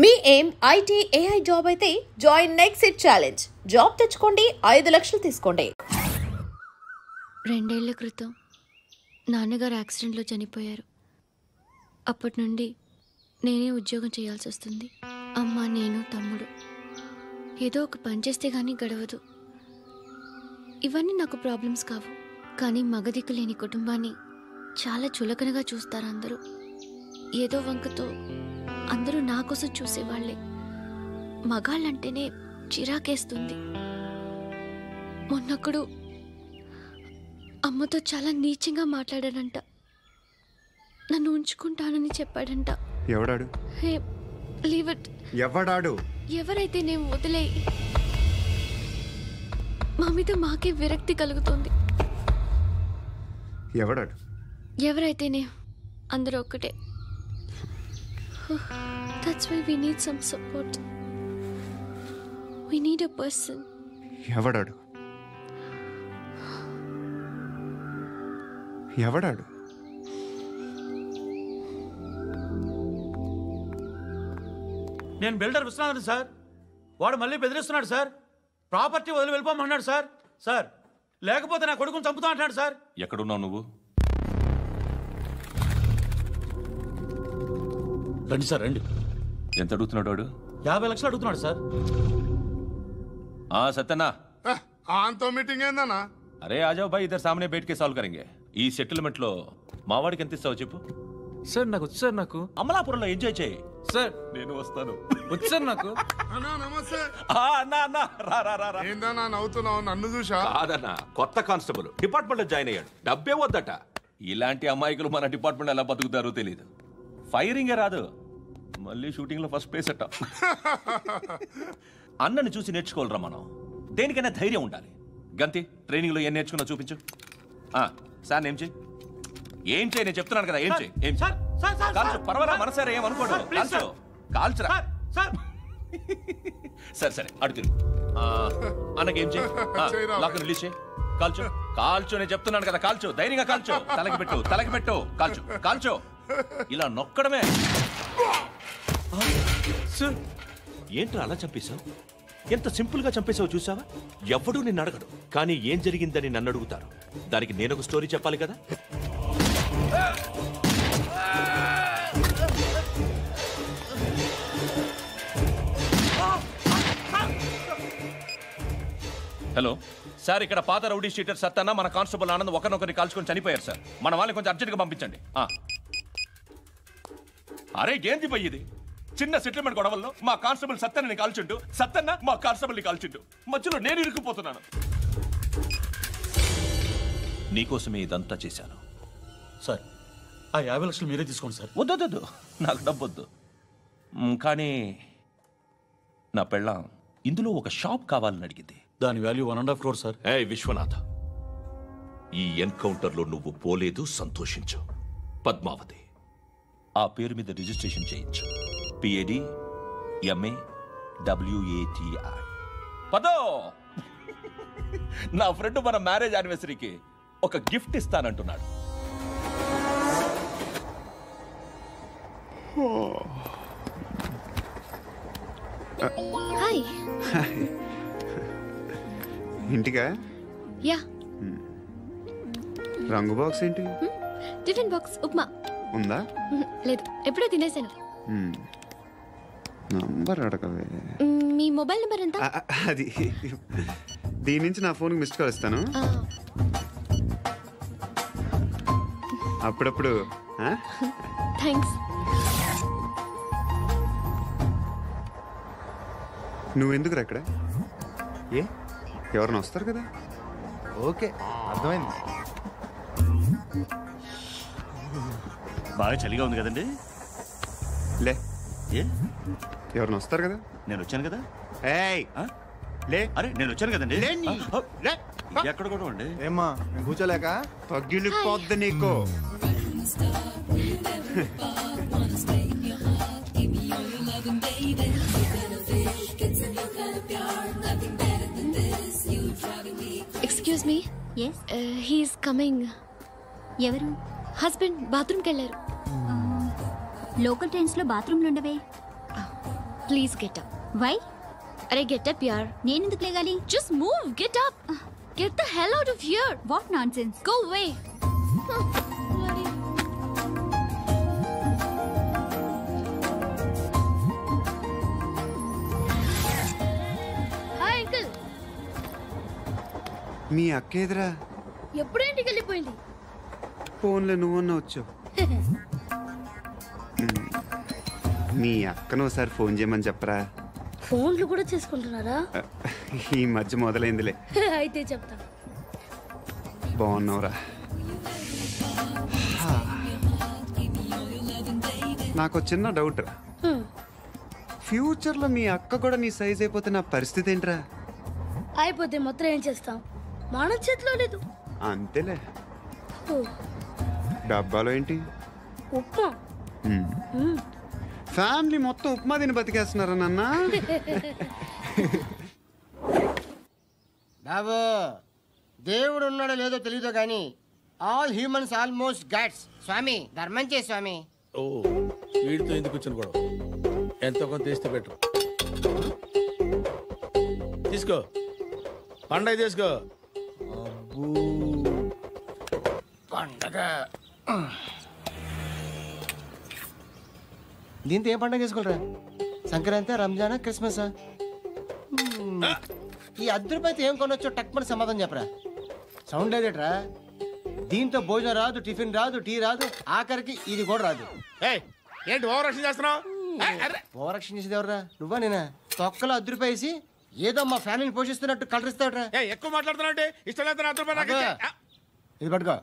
మీ ఏం IT AI job అయితే join next it challenge. Job తెచ్చుకోండి, 5 లక్షలు తీసుకోండి. 2 ఏళ్ల క్రితం నాన్నగారు యాక్సిడెంట్లో చనిపోయారు. అప్పటి నుండి నేనే ఉద్యోగం చేయాల్సి వస్తుంది. అమ్మ, నేను, తమ్ముడు ఏదో ఒక పని చేస్తే కానీ గడవదు. ఇవన్నీ నాకు ప్రాబ్లమ్స్ కావు, కానీ మగదిక్కు లేని కుటుంబాన్ని చాలా చులకనగా చూస్తారు అందరూ. ఏదో వంకతో అందరూ నా కోసం చూసేవాళ్లే. మగాళ్ళంటేనే చిరాకేస్తుంది. మొన్నొక్కడు అమ్మతో చాలా నీచంగా మాట్లాడాడంట. నన్ను ఉంచుకుంటానని చెప్పాడంట. ఎవడాడు? హే, లీవ్ ఇట్. ఎవడాడు? ఎవరైతే నేను వదిలే. మా మీద మాకే విరక్తి కలుగుతుంది. ఎవడాడు? ఎవరైతేనే అందరూ ఒక్కటే. That's why we need some support. We need a person. ఎవడాడు? ఎవడాడు? నేను బిల్డర్ విశ్వనాథన్ సార్. వాడు మళ్ళీ బెదిరిస్తున్నాడు సార్. ప్రాపర్టీ వదిలి వెళ్ళిపోమన్నాడు సార్. సార్, లేకపోతే నా కొడుకుని చంపుతా అంటున్నాడు సార్. ఎక్కడున్నావు నువ్వు? రండి సార్, రండి. ఎంత అడుగుతున్నాడు వాడు? 50 లక్షలు అడుగుతున్నాడు సార్. సత్యనా, ఆంతో మీటింగ్ ఏందన్నా? అరే ఆజావ్ భాయ్, ఇద్దరు సామనే బయట కే సాల్వ్ కరెంగే. ఈ సెటిల్మెంట్ లో మావాడికి ఎంత ఇస్తావు చెప్పు. సార్ నాకు వచ్చు సార్. నాకు అమలాపురంలో ఎంజాయ్ చేయి సార్. నేను వస్తాను. వచ్చు సార్ నాకు. అన్నా నమస్తే. అన్నా అన్నా, రా రా రా. ఏందన్నా నవ్వుతున్నావు? నన్ను చూసా? కాదన్నా, కొత్త కానిస్టేబుల్ డిపార్ట్మెంట్ లో జాయిన్ అయ్యాడు. డబ్బే వద్దట. ఇలాంటి అమాయకులు మన డిపార్ట్మెంట్ ఎలా బతుకుతారో తెలియదు. ఫైరింగే రాదు, మళ్ళీ షూటింగ్ లో ఫస్ట్ ప్లేస్ అట్ట. అన్నని చూసి నేర్చుకోవాలరా మనం. దేనికైనా ధైర్యం ఉండాలి. గంతి, ట్రైనింగ్ లో ఏం నేర్చుకున్నా చూపించు. సార్ ఏం చేయి, ఏం చేయి, నేను చెప్తున్నాను కదా. ఏం చేయి, ఏం కాల్చు. పర్వాలా, మనసారా ఏమనుకోడు. కాల్చు, కాల్చురా. సరే సరే, అడుగు. అన్నకేం చేయి, లాక్ రిలీజ్ చేయి. కాల్చు, కాల్చు, నేను చెప్తున్నాను కదా. కాల్చు, ధైర్యంగా కాల్చు. తలకి పెట్టు, తలకి పెట్టు. కాల్చు, కాల్చు. ఇలా నొక్కడమే. ఏంట్రా అలా చంపేశావు? ఎంత సింపుల్ గా చంపేశావు చూసావా? ఎవడూ నిన్ను అడగడు, కానీ ఏం జరిగిందని నన్ను అడుగుతారు. దానికి నేను ఒక స్టోరీ చెప్పాలి కదా. హలో సార్, ఇక్కడ పాత రౌడీ షీటర్ సత్తన్న, మన కానిస్టేబుల్ ఆనంద్ ఒకరినొకరిని కాల్చుకొని చనిపోయారు సార్. మన వాళ్ళని కొంచెం అర్జెంట్గా పంపించండి. అరే ఏంది పోయి ఇది? చిన్న సెటిల్మెంట్ గొడవల్లో మా కానిస్టేబుల్ సత్తన్నని కాల్చుంటూ, సత్తన్న మా కానిస్టేబుల్ని కాల్చుంటూ, మధ్యలో నేను ఇరుక్కుపోతున్నాను. నీకోసమే ఇదంతా చేశాను సార్. ఆ 50 లక్షలు మీరే తీసుకోండి సార్. వద్దొద్దు, నాకు డబ్బొద్దు. కానీ నా పెళ్ళాం ఇందులో ఒక షాప్ కావాలని అడిగింది. దాని వాల్యూ 1.5 crore సార్. విశ్వనాథ, ఈ ఎన్కౌంటర్లో నువ్వు పోలేదు, సంతోషించు. పద్మావతి ఆ పేరు మీద రిజిస్ట్రేషన్ చేయించు. PAD MA WATI. పదో, నా ఫ్రెండ్ మన మ్యారేజ్ యానివర్సరీకి ఒక గిఫ్ట్ ఇస్తానంటున్నాడు. హాయ్. ఇంటికా? యా. రంగు బాక్స్ ఏంటి? టిఫిన్ బాక్స్ ఉప్మా ఉందా? లేదు, ఎప్పుడో తినేసాను. నంబర్ అడగవే. మీ మొబైల్ నెంబర్ ఎంత? అది దీని నుంచి నా ఫోన్కి మిస్డ్ కాల్ ఇస్తాను. అప్పుడప్పుడు. థ్యాంక్స్. నువ్వెందుకు అక్కడ? ఎవరైనా వస్తారు కదా. ఓకే, అర్థమైంది. బాగా చలిగా ఉంది కదండి. లే, ఏ ఎవరైనా వస్తారు కదా. నేను వచ్చాను కదా. లే, అరే నేను వచ్చాను కదండి. ఎక్కడ కూడా అండి. ఏమ్మా, నేను కూర్చోలేక తగ్గిలిపోద్ది నీకు. Excuse me. Yes, he's coming. ఎవరు? హస్బెండ్ బాత్రూమ్కి వెళ్ళారు. లోకల్ ట్రైన్స్ లో బాత్రూమ్లు ఉండవే. Please get up. వై? అరే గెట్ అప్ యార్. నేను ఎందుకు లేగాలి? Just move, get up. Get the hell out of here. What nonsense. Go away. Hi uncle. మీ అక్క ఎదురా? ఎప్పుడు ఇంటికి వెళ్ళిపోయింది? ఫోన్లో నువ్వన్నా వచ్చావు. మీ అక్కను ఒకసారి ఫోన్ చేయమని చెప్పరా. ఫోన్లు కూడా చేసుకుంటున్నారా? ఈ మధ్య మొదలైందిలే. అయితే చెప్తా. బాగున్నావురా? నాకు చిన్న డౌట్ రా. ఫ్యూచర్లో మీ అక్క కూడా నీ సైజ్ అయిపోతే నా పరిస్థితి ఏంట్రా? అయిపోతే మొత్తం ఏం చేస్తాం? మన చేతిలో లేదు. అంతేలే. డబ్బాలో ఏంటి? ఉప్మా. ఫ్యామిలీ మొత్తం ఉప్మా తిని బతికేస్తున్నారా నాన్న? బాబు, దేవుడు ఉన్నాడో లేదో తెలియదు కానీ ఆల్ హ్యూమన్స్ ఆల్మోస్ట్ గాడ్స్. స్వామి ధర్మం చే స్వామి. ఓ వీడితో ఎందుకు వచ్చిన గొడవ? ఎంతో కొంత తీస్తే బెటర్. తీసుకో పండగ తీసుకో. పండగ దీంతో ఏ పండగ చేసుకోరా? సంక్రాంతి, రంజానా, క్రిస్మసా? ఈ ₹10 ఏం కొనొచ్చో టక్మని సమాధానం చెప్పరా. సౌండ్ లేదేట్రా? దీంతో భోజనం రాదు, టిఫిన్ రాదు, టీ రాదు, ఆఖరికి ఇది కూడా రాదు. ఏంటి ఓవర్ రక్షణ చేస్తున్నావు? ఓవర్ రక్షణ చేసేది ఎవరా? నువ్వా నేనా? తొక్కలో ₹10 వేసి ఏదో మా ఫ్యామిలీని పోషిస్తున్నట్టు కలరిస్తావుట్రా. ఎక్కువ మాట్లాడుతున్నావు. ఇష్టం లేదు. ఇది పట్టుకో.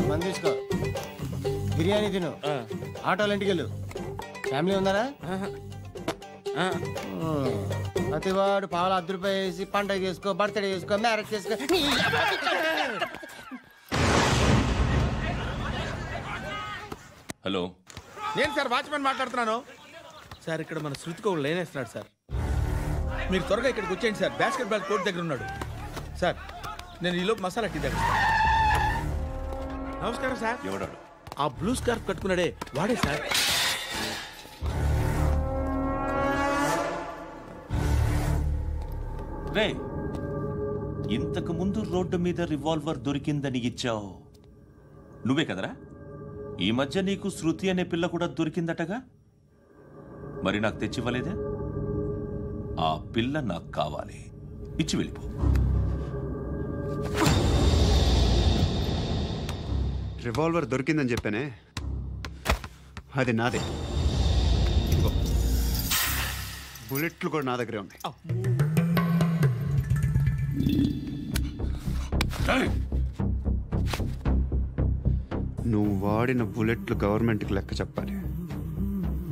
మంది తీసుకో, బిర్యానీ తిను, ఆటోలు ఇంటికి వెళ్ళు. ఫ్యామిలీ ఉన్నారా? ప్రతివాడు పావులు ₹10 వేసి పండగ చేసుకో, బర్త్డే చేసుకో, మ్యారేజ్ చేసుకో. హలో, నేను సార్ వాచ్మెన్ మాట్లాడుతున్నాను. సార్ ఇక్కడ మన శృతికో లేనేస్తున్నాడు సార్. మీరు త్వరగా ఇక్కడికి వచ్చేయండి సార్. బాస్కెట్ బాల్ కోర్ట్ దగ్గర ఉన్నాడు సార్. నేను ఈలోపు మసాలా టీ దగ్గర. నమస్కారం సార్. ఎవడాడు? ఆ బ్లూ స్కార్ఫ్ కట్టుకున్నాడే వాడే సార్. రే, ఇంతకు ముందు రోడ్డు మీద రివాల్వర్ దొరికిందని ఇచ్చావు నువ్వే కదరా? ఈ మధ్య నీకు శృతి అనే పిల్ల కూడా దొరికిందటగా? మరి నాకు తెచ్చివ్వలేదే? ఆ పిల్ల నాకు కావాలి, ఇచ్చి వెళ్ళిపో. రివాల్వర్ దొరికిందని చెప్పానే, అది నాదే. బుల్లెట్లు కూడా నా దగ్గరే ఉన్నాయి. నువ్వు వాడిన బుల్లెట్లు గవర్నమెంట్కి లెక్క చెప్పాలి.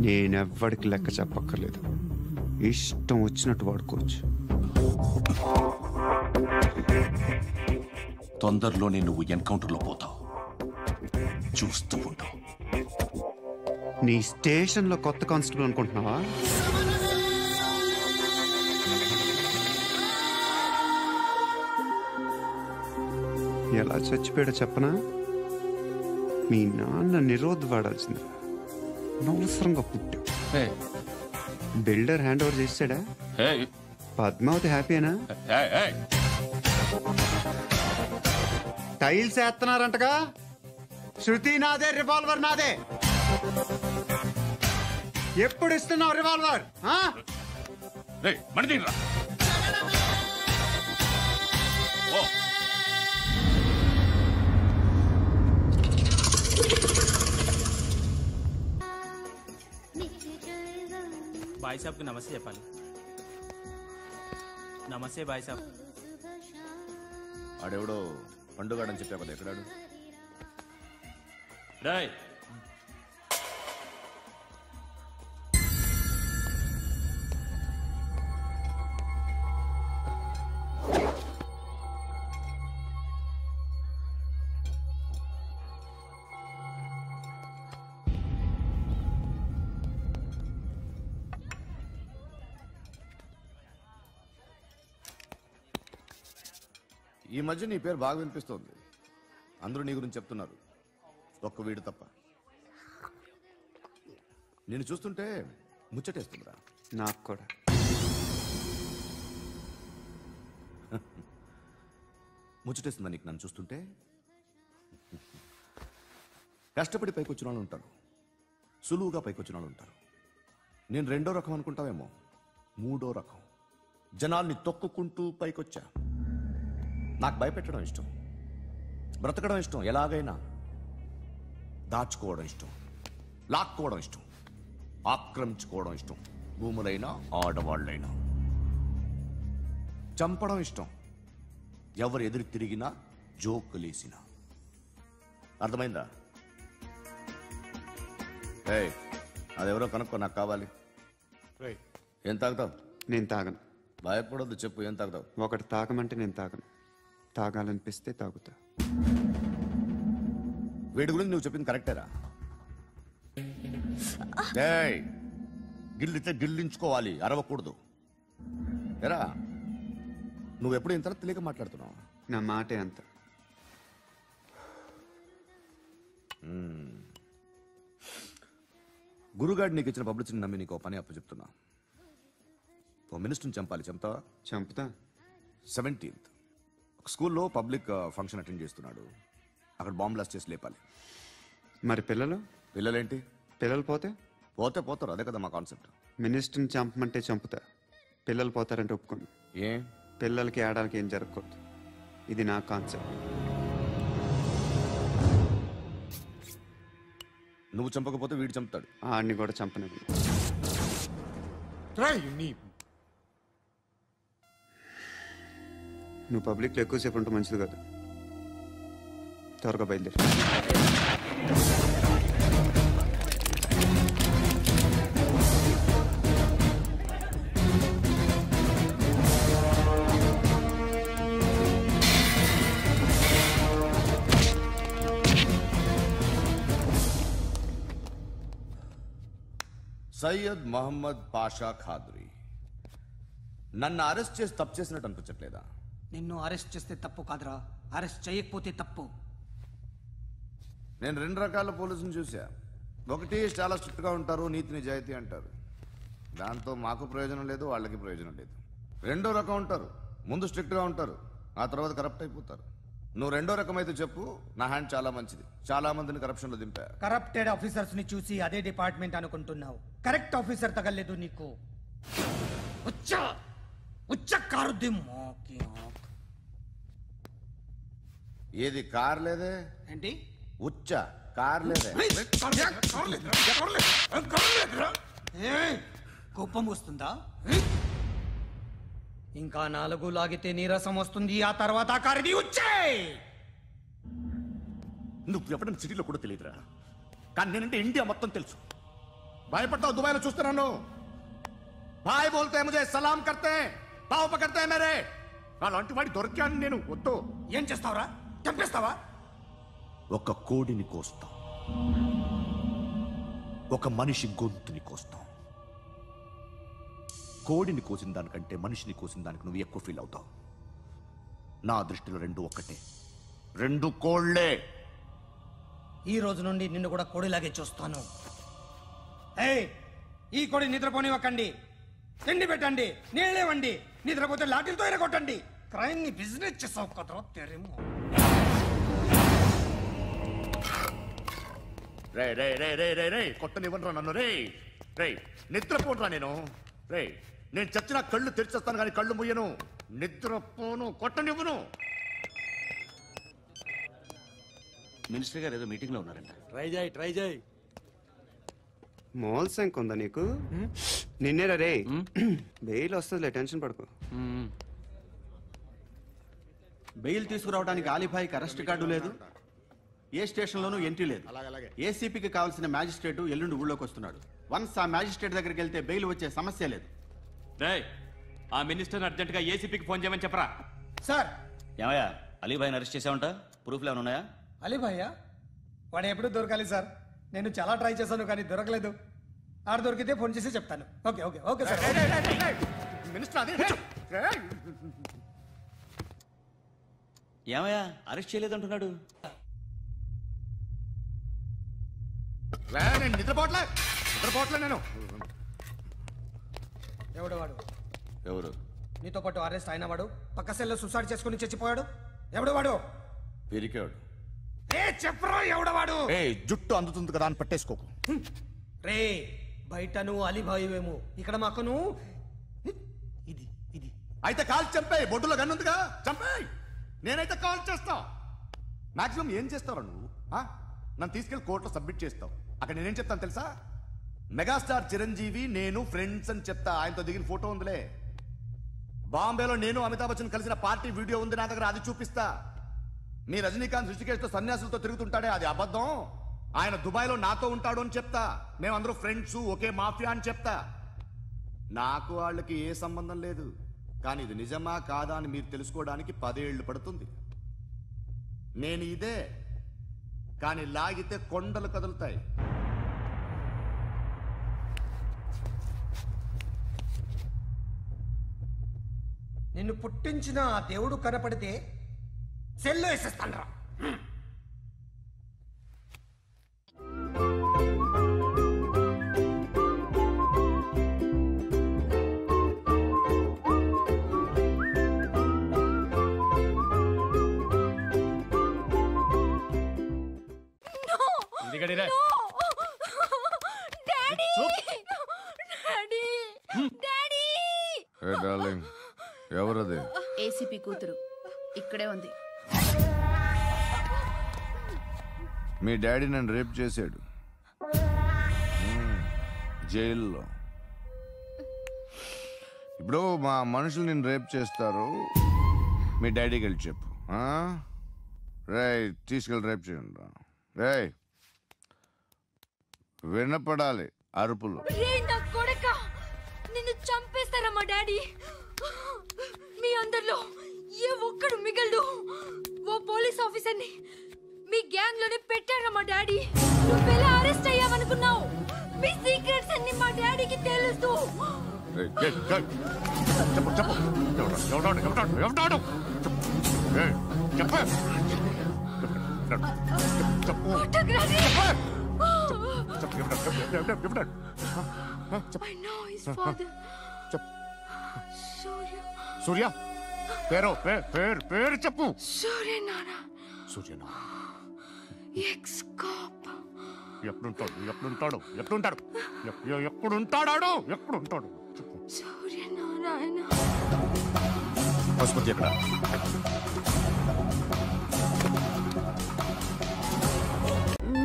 నేనెవ్వడికి లెక్క చెప్పక్కర్లేదు. ఇష్టం వచ్చినట్టు వాడుకోవచ్చు. తొందరలోనే నువ్వు ఎన్కౌంటర్లో పోతావు, చూస్తూ ఉంటావు. నీ స్టేషన్లో కొత్త కానిస్టేబుల్ అనుకుంటున్నావా? ఎలా చచ్చిపోయాడో చెప్పనా? మీ నాన్న నిరోధ్ వాడాల్సింది. అనవసరంగా పుట్టావు. బిల్డర్ హ్యాండ్ ఓవర్ చేసాడా? పద్మావతి హ్యాపీనా? టైల్స్ వేస్తున్నారంటగా. శృతి నాదే, రివాల్వర్ నాదే. ఎప్పుడు ఇస్తున్నావు రివాల్వర్? బాయ్ సాబ్కి నమస్తే చెప్పాలి. నమస్తే బాయ్ సాబ్. ఆడెవడో పండుగాడని చెప్పా కదా, ఎక్కడాడు? రాయ్, ఈ మధ్య నీ పేరు బాగా వినిపిస్తోంది. అందరూ నీ గురించి చెప్తున్నారు, ఒక్క వీడు తప్ప. నేను చూస్తుంటే ముచ్చటేస్తుందిరా. నాకు కూడా. ముచ్చటేస్తుందా నీకు నన్ను చూస్తుంటే? కష్టపడి పైకొచ్చిన వాళ్ళు ఉంటారు, సులువుగా పైకొచ్చిన వాళ్ళు ఉంటారు. నేను రెండో రకం అనుకుంటావేమో, మూడో రకం. జనాల్ని తొక్కుకుంటూ పైకొచ్చా. నాకు భయపెట్టడం ఇష్టం, బ్రతకడం ఇష్టం, ఎలాగైనా దాచుకోవడం ఇష్టం, లాక్కోవడం ఇష్టం, ఆక్రమించుకోవడం ఇష్టం. భూములైనా ఆడవాళ్ళైనా చంపడం ఇష్టం, ఎవరు ఎదురు తిరిగినా జోకులేసినా. అర్థమైందా? ఏయ్, అదెవరో కనుక్కో, నాకు కావాలి. ఏం తాగుతావు? నేను తాగను. భయపడొద్దు, చెప్పు ఏం తాగుతావు? ఒకటి తాగమంటే నేను తాగను, తాగాలనిపిస్తే తాగుతా. వీడి గురించి నువ్వు చెప్పింది కరెక్టేరా? ఏయ్, గిల్లితే గిల్లించుకోవాలి, అరవకూడదు. ఎరా, నువ్వెప్పుడు ఇంత తెలియక మాట్లాడుతున్నావు? నా మాటే అంత. గురుగాడు నీకు ఇచ్చిన పబ్లిసిటీని నమ్మి నీకు పని అప్పు చెప్తున్నా. ఓ మినిస్టర్ని చంపాలి, చంపుతావా? చంపుతా. 17th ఒక స్కూల్లో పబ్లిక్ ఫంక్షన్ అటెండ్ చేస్తున్నాడు, అక్కడ బాంబ్ బ్లాస్ట్ చేసి లేపాలి. మరి పిల్లలు? పిల్లలేంటి? పిల్లలు పోతే పోతే పోతారు, అదే కదా మా కాన్సెప్ట్. మినిస్టర్ని చంపమంటే చంపుతా, పిల్లలు పోతారంటే ఒప్పుకోను. ఏ పిల్లలకి ఆడడానికి ఏం జరగకూడదు, ఇది నా కాన్సెప్ట్. నువ్వు చంపకపోతే వీడు చంపుతాడు. ఆడిని కూడా చంపనివ్వను. నువ్వు పబ్లిక్లో ఎక్కువసేపు ఉంటే మంచిది కాదు. త్వరగా బయలుదేరి. సయ్యద్ మహమ్మద్ పాషా ఖాద్రీ నన్ను అరెస్ట్ చేసి తప్పు చేసినట్టు అనిపించట్లేదా? నిన్ను అరెస్ట్ చేస్తే తప్పు కాదురా, అరెస్ట్ చేయకపోతే తప్పు. నేను 2 రకాల పోలీసుని చూసా. ఒకటి చాలా స్ట్రిక్ట్గా ఉంటారు, నీతి నిజాయితీ అంటారు, దాంతో మాకు ప్రయోజనం లేదు, వాళ్ళకి ప్రయోజనం లేదు. రెండో రకం ఉంటారు, ముందు స్ట్రిక్ట్గా ఉంటారు, ఆ తర్వాత కరప్ట్ అయిపోతారు. నువ్వు రెండో రకం అయితే చెప్పు, నా హ్యాండ్ చాలా మంచిది, చాలా మందిని కరప్షన్లో దింపా. కరప్టెడ్ ఆఫీసర్స్ ని చూసి అదే డిపార్ట్మెంట్ అనుకుంటున్నావు, కరెక్ట్ ఆఫీసర్ తగలేదు నీకు. ఏది కార్ లేదే ఏంటి? ఉచ్చ కార్ లేదే. కోపం వస్తుందా? ఇంకా 4 లాగితే నీరసం వస్తుంది, ఆ తర్వాత కారిది వచ్చే. నువ్వు ఎప్పుడైనా సిటీలో కూడా తెలియదురా, కానీ నేనంటే ఇండియా మొత్తం తెలుసు. భయపడతావు, దుబాయ్లో చూస్తున్నాను. భాయ్ బోల్తే ముజే సలాం కర్తే, పావు పకర్తే మేరే. అలాంటి వాడి దొరికాను నేను. వద్దు. ఏం చేస్తావురా? చంపేస్తావా? ఒక కోడిని కోస్తాం, ఒక మనిషి గొంతుని కోస్తాం. కోడిని కోసిన దానికంటే మనిషిని కోసిన దానికి నువ్వు ఎక్కువ ఫీల్ అవుతావు. నా దృష్టిలో 2 ఒక్కటే, 2 కోళ్లే. ఈ రోజు నుండి నిన్ను కూడా కోడిలాగే చూస్తాను. ఈ కోడి నిద్రపోనివ్వకండి, తిండి పెట్టండి, నీళ్ళేవండి. నిద్రపోతే లాఠీలతో ఎరగొట్టండి. క్రైమ్ ని బిజినెస్ చేసావు కదరా తెరేమో. రే రే రే రే రే రే కొట్టనివ్వనరా నన్ను. రే రే నిద్రపోనరా నేను. రే నేను చచ్చిన కళ్ళు తెరిచేస్తాను కానీ కళ్ళు ముయ్యను. నిద్రపోను, కొట్టనివ్వను. మినిస్టర్ గారు ఏదో మీటింగ్ లో ఉన్నారంట. ట్రై చేయి. మోల్ సంక్ ఉందా నీకు? నిన్నేరా రే. బెయిల్ వస్తుందిలే, టెన్షన్ పడుకో. బెయిల్ తీసుకురావడానికి ఆలిభాయికి అరెస్ట్ కార్డు లేదు, ఏ స్టేషన్లోనూ ఎంట్రీ లేదు. ఏసీపీకి కావాల్సిన మ్యాజిస్ట్రేటు ఎల్లుండి ఊళ్ళోకి వస్తున్నాడు. వన్స్ ఆ మ్యాజిస్ట్రేట్ దగ్గరికి వెళ్తే బెయిల్ వచ్చే సమస్య లేదు. ఆ మినిస్టర్ అర్జెంట్ గా ఏసీపీకి ఫోన్ చేయమని చెప్పరా. సార్. ఏమయ్యా, అలీభాయిని అరెస్ట్ చేసావంట? ప్రూఫ్లు ఏమైనా ఉన్నాయా? అలీభాయ్యా? వాడు ఎప్పుడు దొరకాలి సార్. నేను చాలా ట్రై చేశాను కానీ దొరకలేదు. ఆడ దొరికితే ఫోన్ చేసి చెప్తాను. Okay okay okay sir. ఏమయ్యా, అరెస్ట్ చేయలేదంటున్నాడు? నేను నిద్రపోవట్లే. నిద్రపోవట్లే నేను. ఎవడు వాడు? ఎవరు? నీతో పాటు అరెస్ట్ అయిన వాడు, పక్క సెల్లో సూసైడ్ చేసుకుని చచ్చిపోయాడు. ఎవడు వాడు? పిరికాడు. చెప్పరా ఎవడవాడు? జుట్టు అందుతుంది కదా అని పట్టేసుకోకు. రే బయట నువ్వు అలీబాయివేమో, ఇక్కడ మాకు నువ్వు ఇది ఇది. అయితే కాల్ చంపేయి, బొడ్డులో గన్నుందిగా చంపేయి. నేనైతే కాల్ చేస్తా. మాక్సిమం ఏం చేస్తావు నువ్వు? నన్ను తీసుకెళ్లి కోర్టులో సబ్మిట్ చేస్తావు. అక్కడ నేనేం చెప్తాను తెలుసా? మెగాస్టార్ చిరంజీవి నేను ఫ్రెండ్స్ అని చెప్తా. ఆయనతో దిగిన ఫోటో ఉందిలే. బాంబేలో నేను అమితాబ్ బచ్చన్ కలిసిన పార్టీ వీడియో ఉంది నా దగ్గర, అది చూపిస్తా. మీ రజనీకాంత్ ఋషికేశ్తో సన్యాసులతో తిరుగుతుంటాడే, అది అబద్ధం. ఆయన దుబాయ్లో నాతో ఉంటాడు అని చెప్తా. మేమందరూ ఫ్రెండ్స్, ఒకే మాఫియా అని చెప్తా. నాకు వాళ్ళకి ఏ సంబంధం లేదు. కానీ ఇది నిజమా కాదా అని మీరు తెలుసుకోవడానికి 10 ఏళ్ళు పడుతుంది. నేను ఇదే, కానీ లాగితే కొండలు కదులుతాయి. నిన్ను పుట్టించిన ఆ దేవుడు కనపడితే సెల్లో వేసేస్తాను రా. ఎవరది? ఏసీపీ కూతురు ఇక్కడే ఉంది. మీ డాడీ నన్ను రేప్ చేశాడు జైల్లో. ఇప్పుడు మా మనుషులు నేను రేప్ చేస్తారు, మీ డాడీకి వెళ్ళి చెప్పు. రేయ్ తీసుకెళ్ళి రేప్ చేయండి. రేయ్ వినపడాలి అరుపులు. నిన్ను చంపేస్తారా మా డాడీ? మీ అందరిలో ఏ ఒక్కడు మిగలడు. ఓ పోలీస్ ఆఫీసర్ని మీ గ్యాంగ్ లోనే పెట్టారా మా డాడీ? నువ్వెలా అరెస్ట్ అయ్యావనుకున్నావు? మీ సీక్రెట్స్ అన్ని మా డాడీకి తెలుసు. సూర్య పేరు చెప్పు. సూర్యనారాయణ. సూర్యనారాయణ ఎక్స్-కాప్. ఎప్పుడుంటాడు? సూర్యనారాయణ. పశుపతి ఎక్కడ?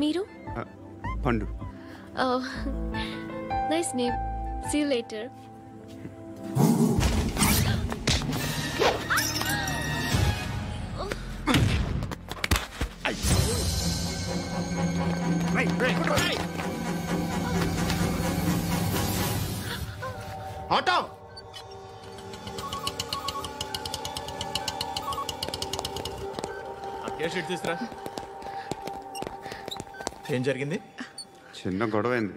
మీరు? Pandu. Nice name. See you later. Auto case తీసుకురా. ఏం జరిగింది? చిన్న గొడవ అయింది.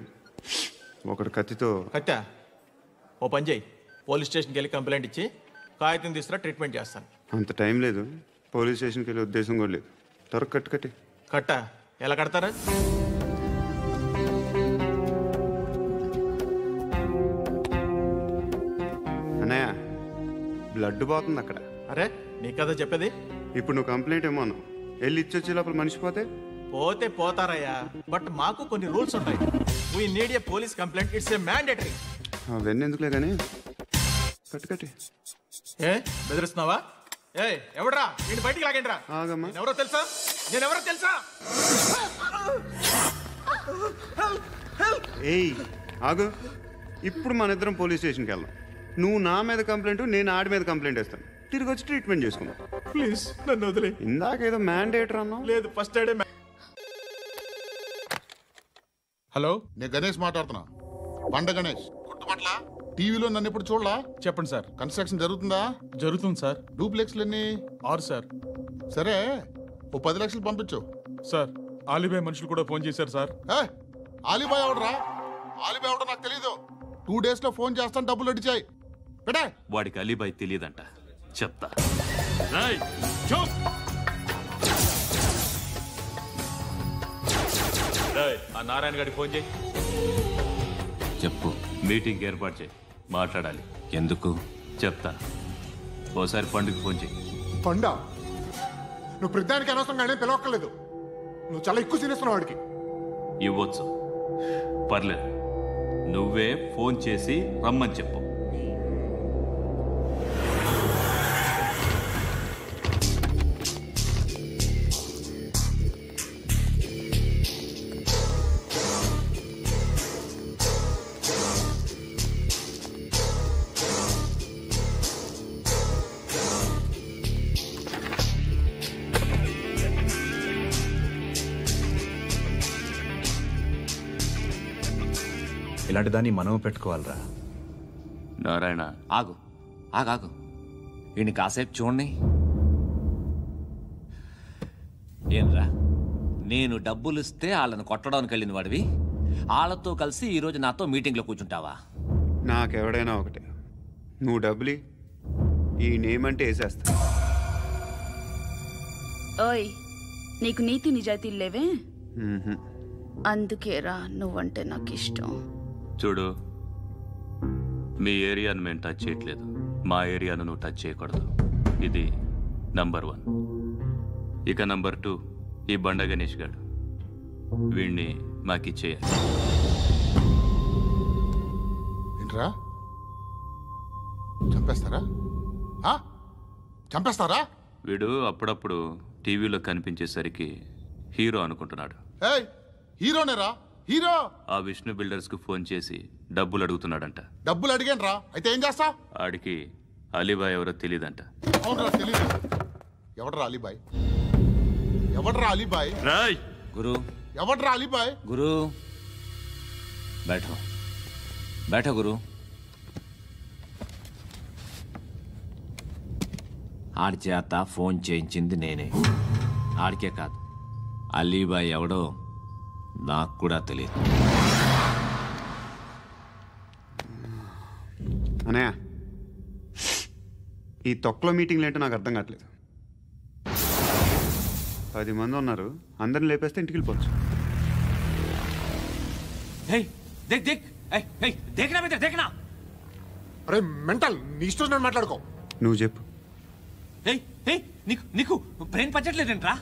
ఒకటి కత్తితో. కట్టా? ఓ పని చేయి, పోలీస్ స్టేషన్కి వెళ్ళి కంప్లైంట్ ఇచ్చి కాగితం తీసుకురా, ట్రీట్మెంట్ చేస్తాను. అంత టైం లేదు, పోలీస్ స్టేషన్కి వెళ్ళే ఉద్దేశం కూడా లేదు. త్వరగా కట్టి. కట్టా? ఎలా కడతారా? అన్నయ్య బ్లడ్ పోతుంది అక్కడ. అరే నీ కదా చెప్పేది. ఇప్పుడు నువ్వు కంప్లైంట్ ఏమో అన్నావు, వెళ్ళి ఇచ్చొచ్చే లోపల మనిషి పోతే పోతారయ్యా, బట్ మాకు కొన్ని రూల్స్ ఉంటాయి. We need a police complaint, it's a mandatory. అవన్నీ ఎందుకులే కానీ కట్టి. ఏ బెదిరిస్తున్నావా? ఏ ఎవడ్రా నేను బయటికి లాగండి రా. ఎవరో తెలుసా? నేనెవరో తెలుసా? ఏయ్ ఆగు, ఇప్పుడు మన ఇద్దరం పోలీస్ స్టేషన్కి వెళ్దాం. నువ్వు నా మీద కంప్లైంట్, నేను ఆడి మీద కంప్లైంట్ వేస్తాను. తిరిగి వచ్చి ట్రీట్మెంట్ చేసుకుందాం. ప్లీజ్ నన్ను వదిలే. ఇందాక ఏదో మ్యాండేటర్ అన్నావు. లేదు, ఫస్ట్ ఎయిడే. హలో, నేను గణేష్ మాట్లాడుతున్నా. బండ గణేష్ గుర్తుపట్ల. టీవీలో నన్ను ఎప్పుడు చూడలా? చెప్పండి సార్. కన్స్ట్రక్షన్ జరుగుతుందా? జరుగుతుంది సార్. డూప్లెక్స్లు ఎన్ని? 6 సార్. సరే, ఓ 10 లక్షలు పంపించు. సార్ ఆలిబాయ్ మనుషులు కూడా ఫోన్ చేశారు సార్. ఆలిబాయ్ ఎవడరా? ఆలిబాయ్ ఎవడో నాకు తెలీదు. 2 days లో ఫోన్ చేస్తాను, డబ్బులు అడిచాయి. పెడే. వాడికి అలీబాయ్ తెలియదంట, చెప్తా. ఆ నారాయణ గారికి ఫోన్ చేయి. చెప్పు. మీటింగ్ ఏర్పాటు చేయి, మాట్లాడాలి. ఎందుకు? చెప్తా. ఓసారి పండుగ ఫోన్ చేయి. పండా నువ్వు ప్రతిదానికి అనవసరంగానే పిలవక్కర్లేదు. నువ్వు చాలా ఎక్కువ సీనిస్తున్నావు వాడికి. ఇవ్వచ్చు, పర్లేదు. నువ్వే ఫోన్ చేసి రమ్మని చెప్పు. ఇలాంటి దాన్ని మనం పెట్టుకోవాలరా. నారాయణ, ఆగు ఆగాగు. వీడిని కాసేపు చూడండి. ఏంరా, నేను డబ్బులు ఇస్తే వాళ్ళని కొట్టడానికి వెళ్ళిన వాడివి, వాళ్ళతో కలిసి ఈరోజు నాతో మీటింగ్లో కూర్చుంటావా? నాకెవడైనా ఒకటే, నువ్వు డబ్బులి, ఈ నేమ్ అంటే వేసేస్తా. ఓయ్, నీకు నీతి నిజాయితీలు లేవే, అందుకేరా నువ్వంటే నాకు ఇష్టం. చూడు, మీ ఏరియాను మేము టచ్ చేయట్లేదు, మా ఏరియాను నువ్వు టచ్ చేయకూడదు. ఇది నంబర్ 1. ఇక నంబర్ 2, ఈ బండ గణేష్ గారు, వీణ్ణి మాకిచ్చేయాలి. ఏంట్రా, చంపేస్తారా? చంపేస్తారా? వీడు అప్పుడప్పుడు టీవీలో కనిపించేసరికి హీరో అనుకుంటున్నాడు. హీరోనేరా, హీరో. ఆ విష్ణు బిల్డర్స్ కు ఫోన్ చేసి డబ్బులు అడుగుతున్నాడంట. డబ్బులు అడిగాను రా, అయితే ఏం చేస్తా? ఆడికి అలీబాయ్ ఎవరో తెలియదంట. అవునరా, తెలీదు. ఎవడరా అలీబాయ్? ఎవడరా అలీబాయ్? రాయ్ గురు. ఎవడరా అలీబాయ్? గురు बैठो बैठो गुरु. ఆడి చేత ఫోన్ చేయించింది నేనే. ఆడికే కాదు, అలీబాయ్ ఎవడో నాకు కూడా తెలియదు. అనయ్య, ఈ తొక్కలో మీటింగ్లు ఏంటో నాకు అర్థం కావట్లేదు. 10 మంది ఉన్నారు, అందరిని లేపేస్తే ఇంటికి వెళ్ళిపోవచ్చు. అరే మెంటల్, నీ ఇష్టం మాట్లాడుకో. నువ్వు చెప్పు. నీకు బ్రెయిన్ పచ్చట్లేదంట్రా?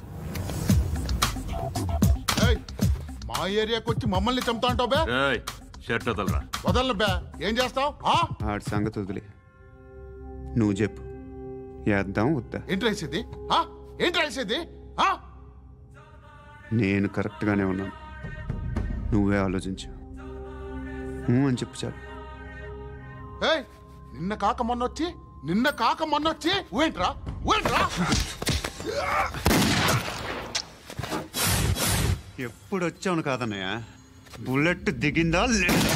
మా ఏరియాకి వచ్చి మమ్మల్ని చంపుతా అంటావు బే? షర్ట్ వదలరా. వదలను బే. ఏం చేస్తావు? ఆడి సంగతి వదిలే, నువ్వు చెప్పు. వేద్దాం వద్దా? ఏంటి రాసేది? ఏంటి రాసేది? నేను కరెక్ట్గానే ఉన్నాను, నువ్వే ఆలోచించు. అని చెప్పు చాలు. నిన్న కాక మొన్నొచ్చి ఊయంట్రా. ఎప్పుడు వచ్చావును కాదన్నయ్య, బుల్లెట్ దిగిందా లేదా?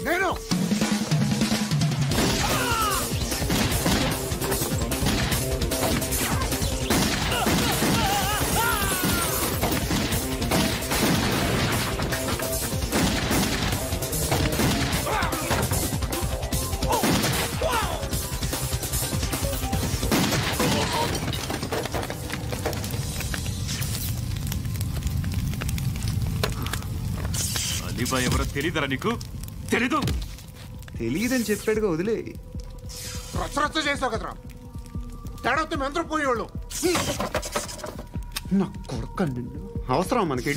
నేను అలీబాయ్ ఎవరో తెలీదరా నీకు? తెలియదని చెప్పాడుగా, వదిలే. రచ్చ చేసావు కదరా, తేడా వస్తే మెంతరం పోయేవాళ్ళు. నా కొడుకు అవసరం మనకి.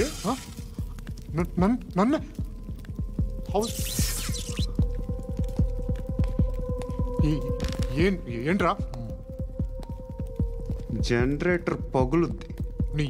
నన్ను ఏంట్రా? జనరేటర్ పగులుద్ది. నీ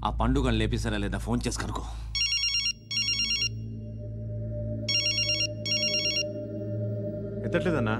ఆ పండుగను లేపిస్తారా లేదా ఫోన్ చేసి కనుకో. ఎత్తట్లేదన్నా.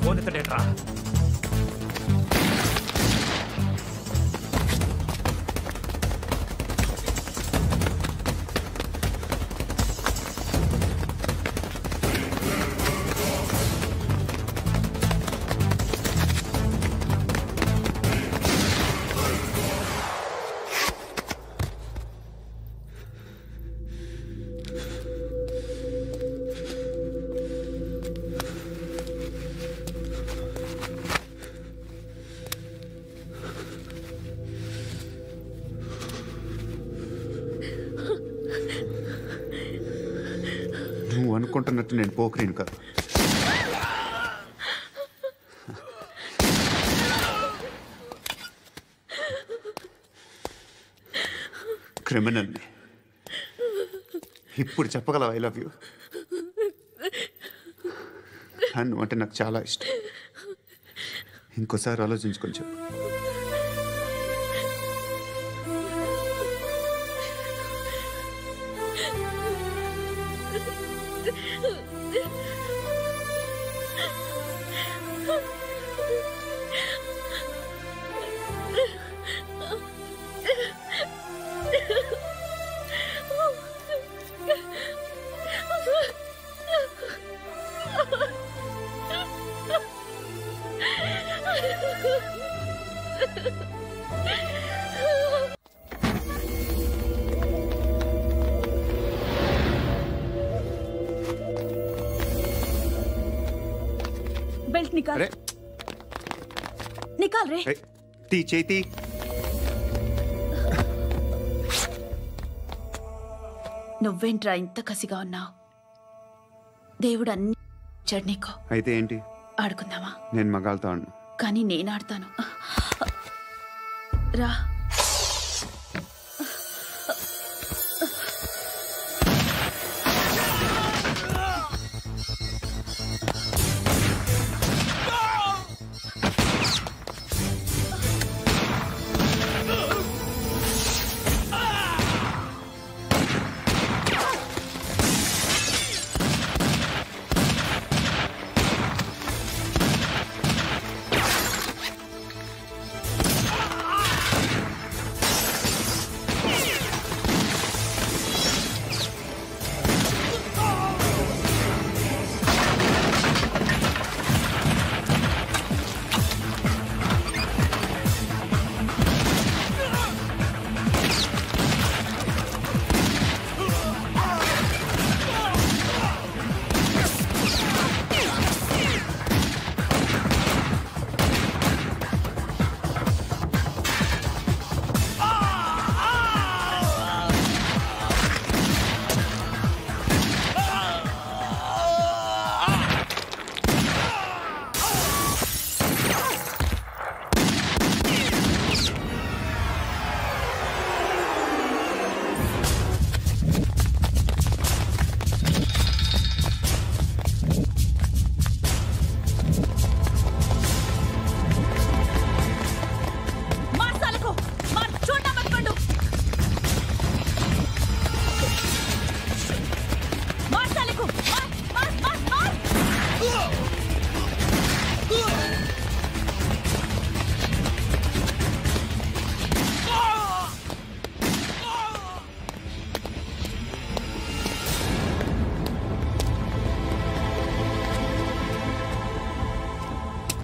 ఫోన్ ఎత్తడేట్రా. నువ్వు అనుకుంటున్నట్టు నేను పోకరీను కాదు. క్రిమినల్ని. ఇప్పుడు చెప్పగలవు ఐ లవ్ యూ. నువ్వు అంటే నాకు చాలా ఇష్టం. ఇంకోసారి ఆలోచించుకొని చెప్పు. बेल्ट निकाल निकाल रे ती చేతి నువ్వేంట్రా ఇంత కసిగా ఉన్నావు? దేవుడు అన్ని ఇచ్చాడు నీకు. అయితే ఏంటి? ఆడుకుందామా? నేను మగాళ్ళతో ఆడను. కానీ నేను ఆడతాను. రా.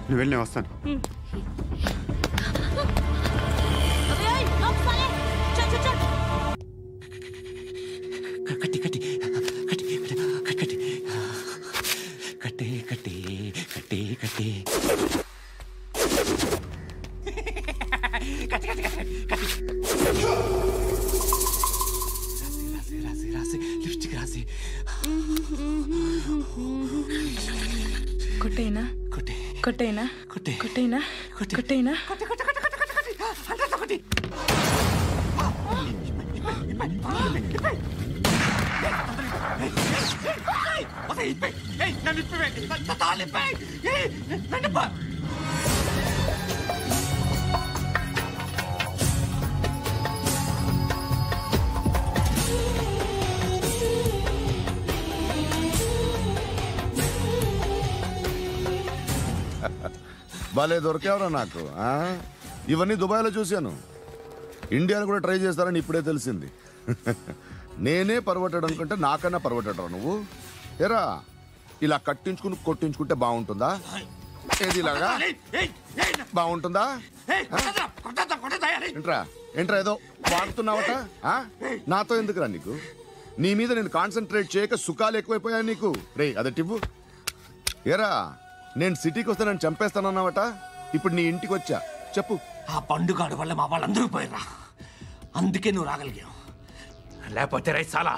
నువ్వు వెళ్ళి వస్తాను. కట్టి కట్టి కట్టి కట్టి కట్టే కట్టే కట్టే కట్టే కొట్టేనా కొట్టేనా కొట్టేనా భలే దొరికేవరా నాకు. ఇవన్నీ దుబాయ్లో చూశాను. ఇండియాలో కూడా ట్రై చేస్తారని ఇప్పుడే తెలిసింది. నేనే పర్వటాడు అనుకుంటే నాకన్నా పర్వటాడు నువ్వు. ఎరా ఇలా కట్టించుకుని కొట్టించుకుంటే బాగుంటుందా? ఏది ఇలాగా బాగుంటుందా? ఏంట్రా ఏంట్రా ఏదో వాడుతున్నావట? నాతో ఎందుకురా నీకు? నీ మీద నేను కాన్సన్ట్రేట్ చేయక సుఖాలు ఎక్కువైపోయాయి నీకు. రే అదటివ్వు. ఎరా నేను సిటీకి వస్తే నన్ను చంపేస్తానన్నావట. ఇప్పుడు నీ ఇంటికి వచ్చా. చెప్పు. ఆ పండుగాడు వల్ల మా వాళ్ళందరూ పోయిర్రా. అందుకే నువ్వు రాగలిగావు. లేకపోతే రైసాలా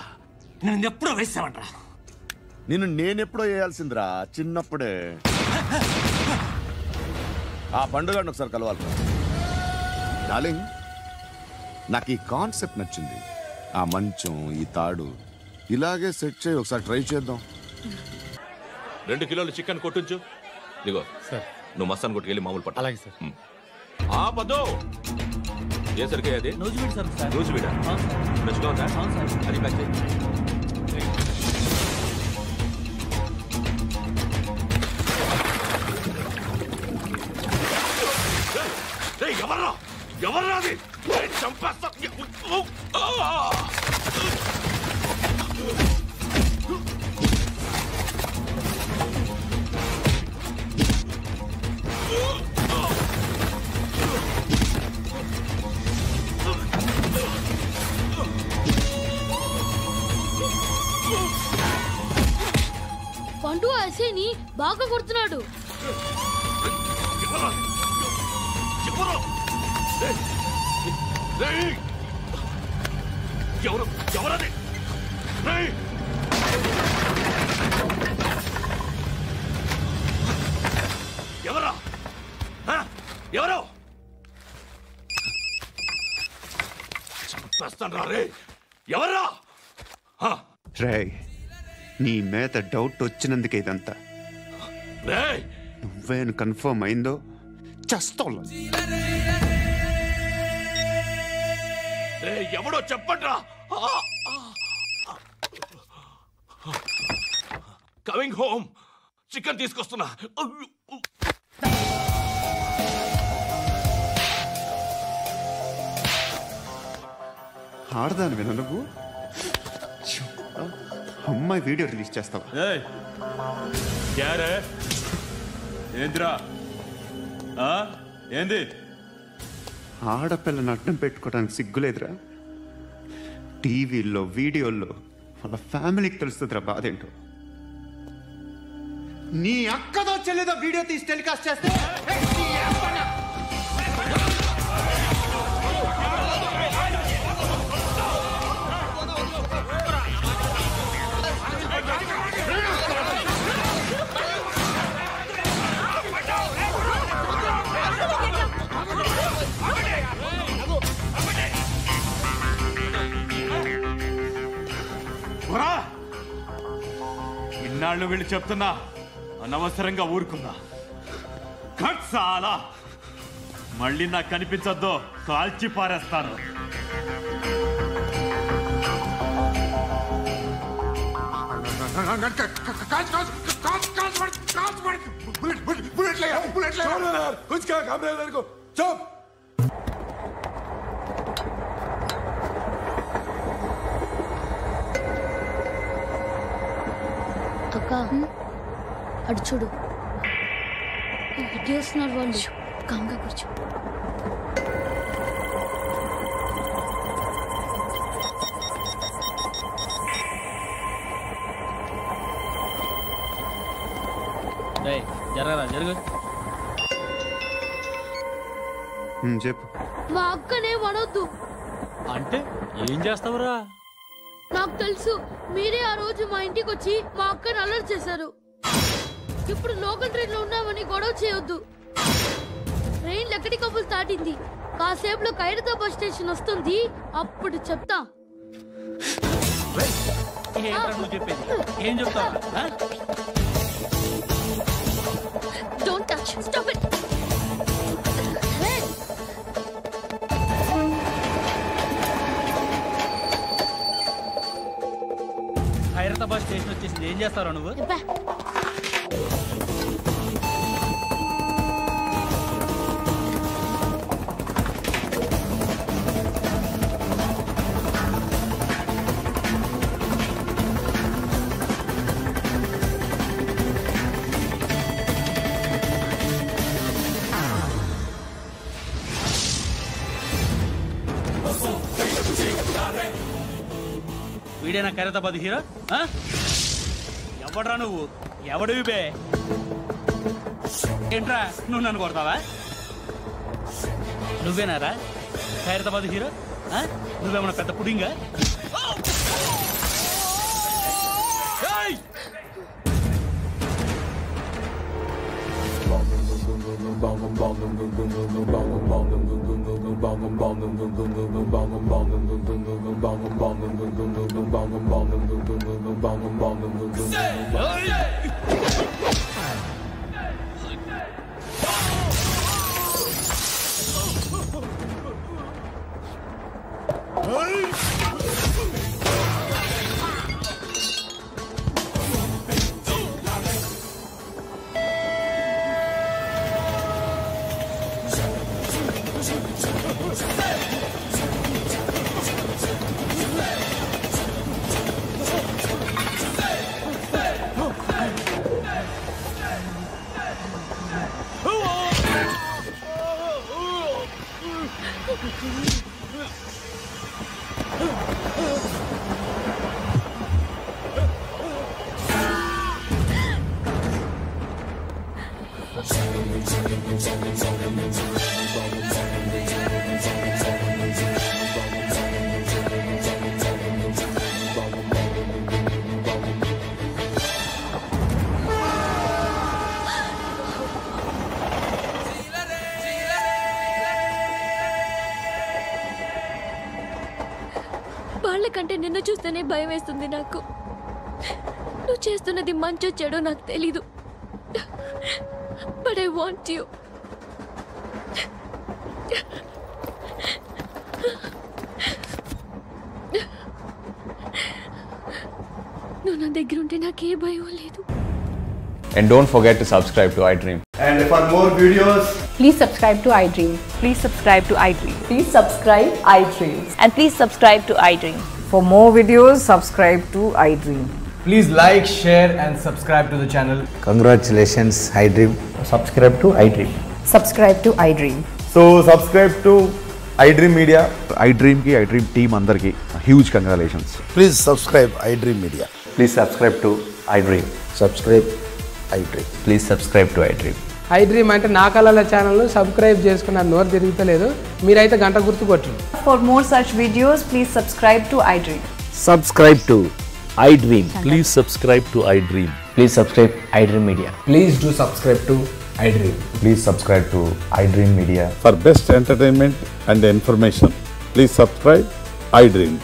నేను ఎప్పుడో వేసావంట్రా. నేనెప్పుడో వేయాల్సిందిరా చిన్నప్పుడే. ఆ పండుగాడిని ఒకసారి కలవాలి డార్లింగ్. నాకు ఈ కాన్సెప్ట్ నచ్చింది. ఆ మంచం ఈ తాడు ఇలాగే సెట్ చేయి. ఒకసారి ట్రై చేద్దాం. 2 కిలోలు చికెన్ కొట్టించు. ఇదిగో సార్, నువ్వు మసాన్ కొట్టుకెళ్ళి మామూలు పట్టు. అలాగే సార్. పద్దు ఏ సరికి అది నూజివీడు సార్. నూజివీడా ఫ్రెష్గా ఉందా? అది ప్యాక్ చేయి. ఎవర్రా ఎవర్రా అది? చంపేస్తా. పండు అసేని బాగా కొడుతున్నాడు. ఎవరది? ఎవరా ఎవరు? చంపేస్తాను రా రే. ఎవరా? రే నీ మీద డౌట్ వచ్చినందుకే ఇదంతా. నువ్వేను కన్ఫర్మ్ అయిందో చస్తా. ఎవడో చెప్పండ్రా. Coming home. చికెన్ తీసుకొస్తున్నా. ఆడదాను విన నువ్వు. అమ్మాయి వీడియో రిలీజ్ చేస్తావా? ఏంద్రా ఏంది? ఆడపిల్లని అడ్డం పెట్టుకోవడానికి సిగ్గులేదురా? టీవీల్లో వీడియోల్లో వాళ్ళ ఫ్యామిలీకి తెలుస్తుందిరా బాధేంటో. నీ అక్కదో చెల్లిదో వీడియో తీసి టెలికాస్ట్ చేస్తే ఇన్నాళ్ళు వీళ్ళు చెప్తున్నా అనవసరంగా ఊరుకున్నా. చాలా మళ్ళీ నాకు కనిపించొద్దు, కాల్చి పారేస్తాను. అక్క అడు చూడు, వస్తున్నారు వాళ్ళు. కంగా కూర్చో. జరగరా జరుగు. చెప్పు. మా అక్కనే వనొద్దు. అంటే ఏం చేస్తావురా? నాకు తెలుసు, మీరే ఆ రోజు మా ఇంటికి వచ్చి మా అక్కని అలర్ట్ చేశారు. ఇప్పుడు లోకల్ ట్రైన్ లో ఉన్నామని గొడవ చేయొద్దు. ట్రైన్ లక్కడి కబుల్ దాటింది. కాసేపులో ఖైరతాబాద్ స్టేషన్ వస్తుంది, అప్పుడు చెప్తా. ఏం చెప్తావు? Don't touch, stop it. Khairatabad station వచ్చేసింది. ఏం చేస్తారా నువ్వు? వీడేనా ఖైరతాబాద్ హీరో? ఎవడ్రా నువ్వు? ఎవడివి బే? ఏంట్రా నువ్వు నన్ను కొడతావా? నువ్వేనారా ఖైరతాబాద్ హీరో? నువ్వేమన్నా పెద్ద పుడింగా? వాళ్ళకంటే నిన్ను చూస్తేనే భయం వేస్తుంది నాకు. నువ్వు చేస్తున్నది మంచో చెడో నాకు తెలీదు. But I want you. నువ్వు నా దగ్గర ఉంటే నాకే భయం లేదు. And don't forget to subscribe to iDream. And for more videos, please subscribe to iDream. Please subscribe to iDream. Please subscribe iDream. And please subscribe to iDream. For more videos, subscribe to iDream. Please like, share and subscribe to the channel. Congratulations, iDream. Subscribe to iDream. Subscribe to iDream. So subscribe to iDream Media. iDream ki iDream team andarki huge congratulations. Please subscribe iDream Media. Please subscribe to iDream. Subscribe iDream. Please subscribe to iDream. iDream అంటే నా కళల channel subscribe చేసుకున్న నోరు తిరుగుతలేదు. మీరైతే గంట గుర్తు కొట్టండి. For more such videos, please subscribe to iDream. Subscribe to iDream. Please subscribe to iDream. Please subscribe iDream Media. Please do subscribe to iDream. Please subscribe to iDream Media. For best entertainment and information, please subscribe iDream.